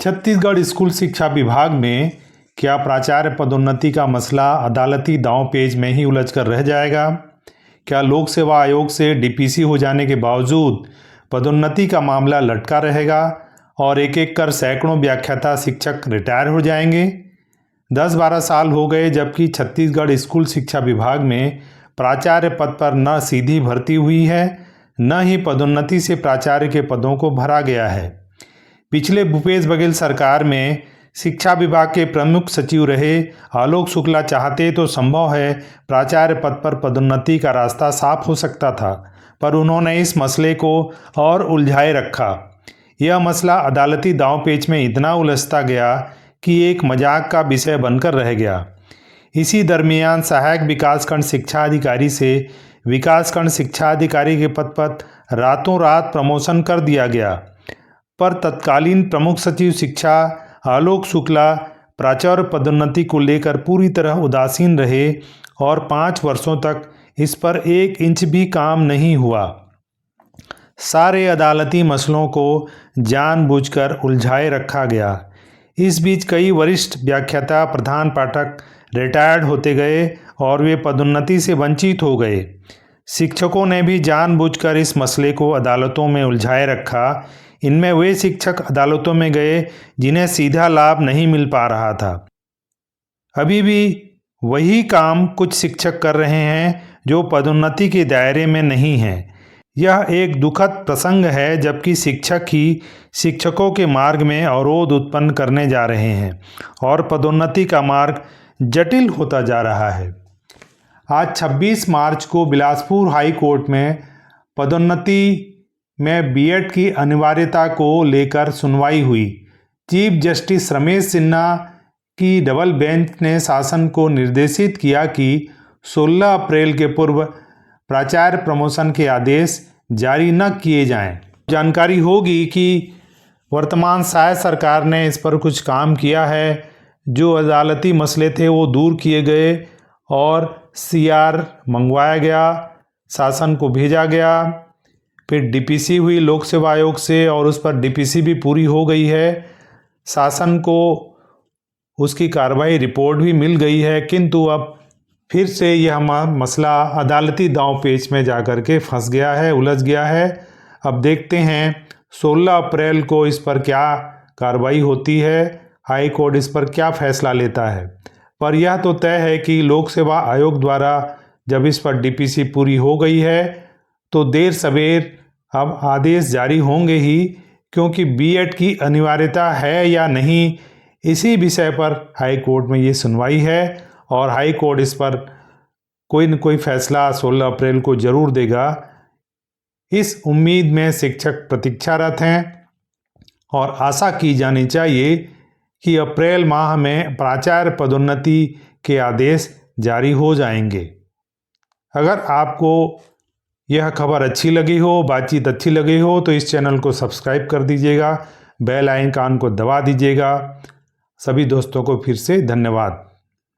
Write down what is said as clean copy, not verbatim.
Chhattisgarh school शिक्षा विभाग में क्या प्राचार्य पदोन्नति का मसला अदालती दांवपेच में ही उलझ कर रह जाएगा? क्या लोक सेवा आयोग से डीपीसी हो जाने के बावजूद पदोन्नति का मामला लटका रहेगा और एक एक कर सैकड़ों व्याख्याता शिक्षक रिटायर हो जाएंगे? 10-12 साल हो गए जबकि छत्तीसगढ़ स्कूल शिक्षा विभाग में प्राचार्य पद पर न सीधी भर्ती हुई है, न ही पदोन्नति से प्राचार्य के पदों को भरा गया है। पिछले भूपेश बघेल सरकार में शिक्षा विभाग के प्रमुख सचिव रहे आलोक शुक्ला चाहते तो संभव है प्राचार्य पद पर पदोन्नति का रास्ता साफ हो सकता था, पर उन्होंने इस मसले को और उलझाए रखा। यह मसला अदालती दांवपेच में इतना उलझता गया कि एक मजाक का विषय बनकर रह गया। इसी दरमियान सहायक विकासखंड शिक्षा अधिकारी से विकासखंड शिक्षा अधिकारी के पद पर रातों रात प्रमोशन कर दिया गया, पर तत्कालीन प्रमुख सचिव शिक्षा आलोक शुक्ला प्राचार्य पदोन्नति को लेकर पूरी तरह उदासीन रहे और 5 वर्षों तक इस पर 1 इंच भी काम नहीं हुआ। सारे अदालती मसलों को जानबूझकर उलझाए रखा गया। इस बीच कई वरिष्ठ व्याख्याता प्रधान पाठक रिटायर्ड होते गए और वे पदोन्नति से वंचित हो गए। शिक्षकों ने भी जानबूझकर इस मसले को अदालतों में उलझाए रखा। इनमें वे शिक्षक अदालतों में गए जिन्हें सीधा लाभ नहीं मिल पा रहा था। अभी भी वही काम कुछ शिक्षक कर रहे हैं जो पदोन्नति के दायरे में नहीं हैं। यह एक दुखद प्रसंग है, जबकि शिक्षक ही शिक्षकों के मार्ग में अवरोध उत्पन्न करने जा रहे हैं और पदोन्नति का मार्ग जटिल होता जा रहा है। आज 26 मार्च को बिलासपुर हाई कोर्ट में पदोन्नति में बीएड की अनिवार्यता को लेकर सुनवाई हुई। चीफ जस्टिस रमेश सिन्हा की डबल बेंच ने शासन को निर्देशित किया कि 16 अप्रैल के पूर्व प्राचार्य प्रमोशन के आदेश जारी न किए जाएं। जानकारी होगी कि वर्तमान सहायक सरकार ने इस पर कुछ काम किया है। जो अदालती मसले थे वो दूर किए गए और सीआर मंगवाया गया, शासन को भेजा गया, फिर डीपीसी हुई लोक सेवा आयोग से और उस पर डीपीसी भी पूरी हो गई है। शासन को उसकी कार्रवाई रिपोर्ट भी मिल गई है, किंतु अब फिर से यह मसला अदालती दांवपेच में जाकर के फंस गया है, उलझ गया है। अब देखते हैं 16 अप्रैल को इस पर क्या कार्रवाई होती है, हाई कोर्ट इस पर क्या फैसला लेता है। पर यह तो तय है कि लोक सेवा आयोग द्वारा जब इस पर डीपीसी पूरी हो गई है तो देर सवेर अब आदेश जारी होंगे ही, क्योंकि बीएड की अनिवार्यता है या नहीं, इसी विषय पर हाई कोर्ट में ये सुनवाई है और हाई कोर्ट इस पर कोई न कोई फैसला 16 अप्रैल को जरूर देगा। इस उम्मीद में शिक्षक प्रतीक्षारत हैं और आशा की जानी चाहिए कि अप्रैल माह में प्राचार्य पदोन्नति के आदेश जारी हो जाएंगे। अगर आपको यह खबर अच्छी लगी हो, बातचीत अच्छी लगी हो, तो इस चैनल को सब्सक्राइब कर दीजिएगा, बेल आइकन को दबा दीजिएगा। सभी दोस्तों को फिर से धन्यवाद।